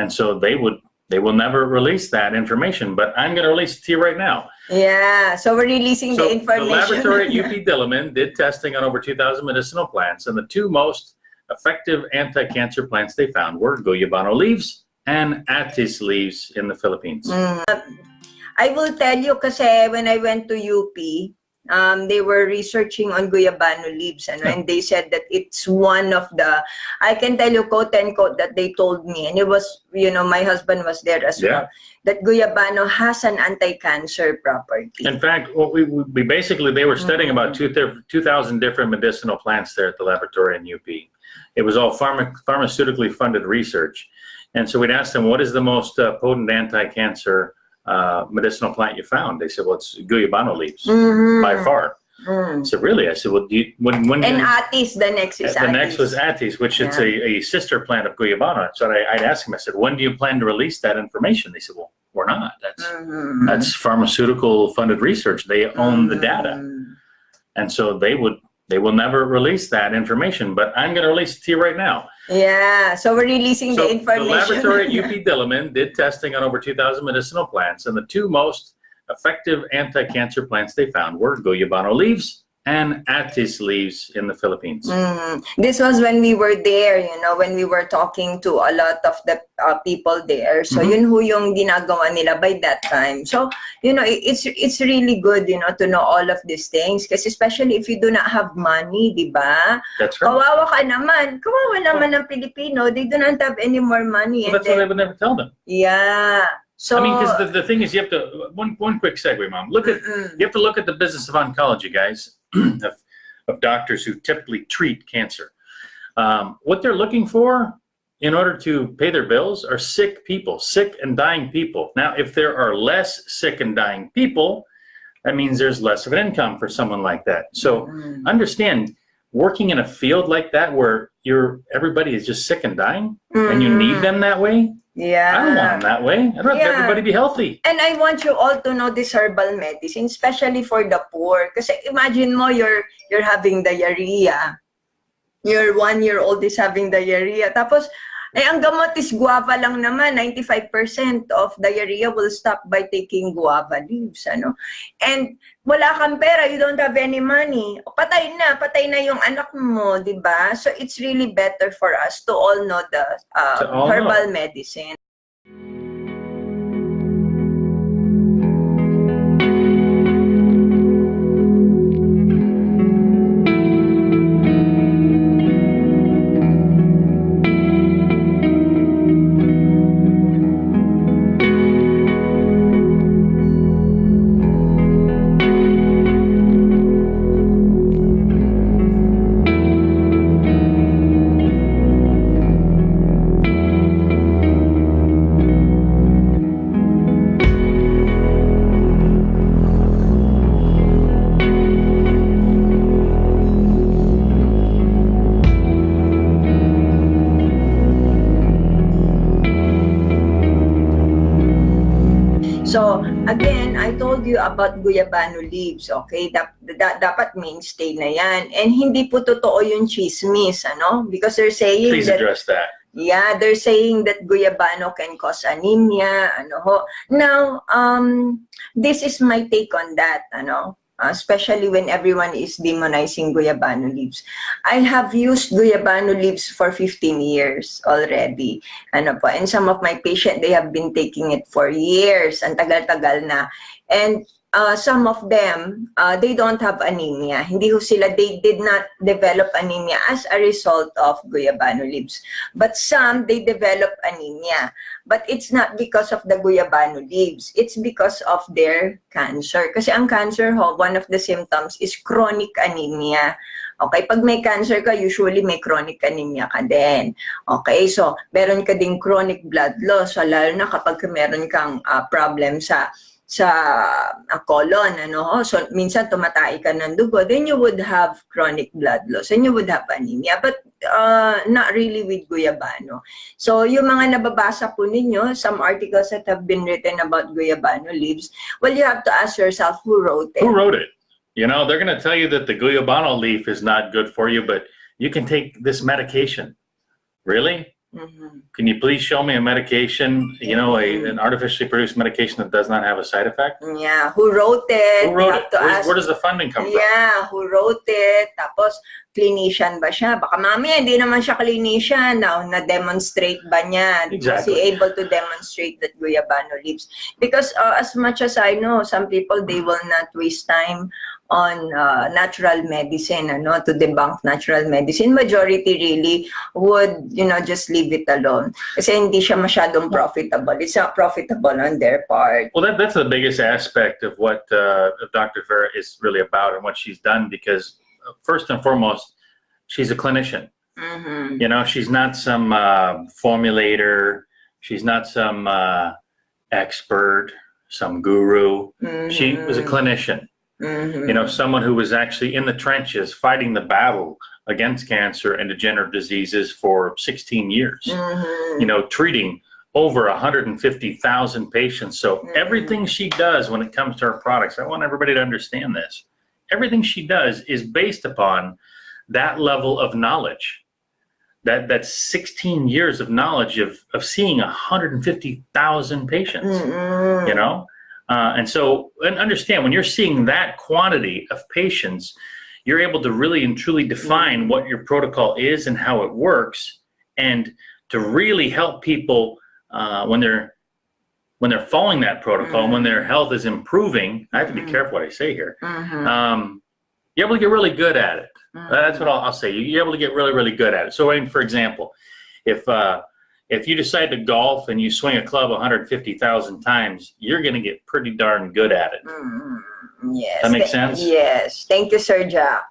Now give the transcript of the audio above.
And so they will never release that information, but I'm going to release it to you right now. Yeah, so we're releasing the information. The laboratory at UP Diliman did testing on over 2,000 medicinal plants, and the two most effective anti-cancer plants they found were Guyabano leaves and Atis leaves in the Philippines. I will tell you kasi when I went to UP, they were researching on Guyabano leaves, and they said that it's one of the, I can tell you quote unquote that they told me, and it was, you know, my husband was there as well, that Guyabano has an anti-cancer property. In fact, we basically, they were studying about 2,000 different medicinal plants there at the laboratory in UP. It was all pharmaceutically funded research. And so we'd ask them, what is the most potent anti-cancer medicinal plant you found? They said, well, it's Guyabano leaves by far. I said, really? I said, well, when and Atis, the next is Atis. The next was Atis, which it's a sister plant of Guyabano. So I'd ask him, I said, when do you plan to release that information? They said, well, we're not. That's pharmaceutical funded research. They own the data. And so they will never release that information, but I'm going to release it to you right now. Yeah, so we're releasing the information. The laboratory at UP Diliman did testing on over 2,000 medicinal plants, and the two most effective anti-cancer plants they found were Guyabano leaves and Atis leaves in the Philippines. This was when we were there, you know, when we were talking to a lot of the people there. So yun ho yung ginagawa nila by that time. So, you know, it's really good, you know, to know all of these things. Kasi especially if you do not have money, di ba? That's right. Kawawa ka naman. Kawawa naman ng Pilipino. They do not have any more money. Well, that's what I would never tell them. Yeah. So, I mean, because the thing is, you have to, one quick segue, Mom. You have to look at the business of oncology, guys, of doctors who typically treat cancer. What they're looking for in order to pay their bills are sick people, sick and dying people. Now, if there are less sick and dying people, that means there's less of an income for someone like that. So understand, working in a field like that where everybody is just sick and dying and you need them that way, I don't want them that way. I'd rather everybody be healthy. And I want you all to know this herbal medicine, especially for the poor. Kasi imagine mo, you're having diarrhea. Your 1-year-old is having diarrhea. Tapos, ang gamot is guava lang naman. 95% of diarrhea will stop by taking guava leaves. Ano? And wala kang pera, you don't have any money. Patay na yung anak mo, di ba? So it's really better for us to all know the herbal medicine. So, again, I told you about Guyabano leaves, okay? Dapat mainstay na yan. And hindi po totoo yung chismis, ano? Because they're saying Please address that. Yeah, they're saying that Guyabano can cause anemia, ano ho. Now, this is my take on that, ano? Especially when everyone is demonizing Guyabano leaves. I have used Guyabano leaves for 15 years already. Ano po, and some of my patients, they have been taking it for years. Ang tagal-tagal na. And some of them, they don't have anemia. Hindi ho sila, they did not develop anemia as a result of Guyabano leaves. But some, they develop anemia. But it's not because of the Guyabano leaves. It's because of their cancer. Kasi ang cancer ho, one of the symptoms is chronic anemia. Okay, pag may cancer ka, usually may chronic anemia ka din. Okay, so meron ka ding chronic blood loss. So lalo na kapag meron kang problem sa colon, ano, so minsan tumatay ka ng dugo, then you would have chronic blood loss and you would have anemia, but not really with Guyabano. So yung mga nababasa po ninyo, some articles that have been written about Guyabano leaves, well, you have to ask yourself who wrote it. Who wrote it? You know, they're going to tell you that the Guyabano leaf is not good for you, but you can take this medication. Really? Can you please show me a medication, you know, an artificially produced medication that does not have a side effect? Yeah, who wrote it? Who wrote You it? have to ask. Where does the funding come from? Yeah, who wrote it? Tapos, clinician ba siya? Baka mamaya, hindi naman siya clinician. Now, na-demonstrate ba niya? Exactly. Was he able to demonstrate that Guyabano lives? Because as much as I know, some people, they will not waste time on natural medicine, to debunk natural medicine. Majority really would, just leave it alone. Kasi hindi siya masyadong profitable. It's not profitable on their part. Well, that's the biggest aspect of what Dr. Farrah is really about and what she's done, because first and foremost, she's a clinician. You know, she's not some formulator. She's not some expert, some guru. She was a clinician. You know, someone who was actually in the trenches fighting the battle against cancer and degenerative diseases for 16 years, you know, treating over 150,000 patients. So everything she does when it comes to her products, I want everybody to understand this. Everything she does is based upon that level of knowledge, that 16 years of knowledge of seeing 150,000 patients, you know? And understand, when you're seeing that quantity of patients, you're able to really and truly define what your protocol is and how it works, and to really help people when they're following that protocol, when their health is improving. I have to be careful what I say here. You're able to get really good at it. That's what I'll say. You're able to get really, really good at it. So, for example, if you decide to golf and you swing a club 150,000 times, you're going to get pretty darn good at it. Yes. That makes sense? Yes. Thank you, Sir Jack.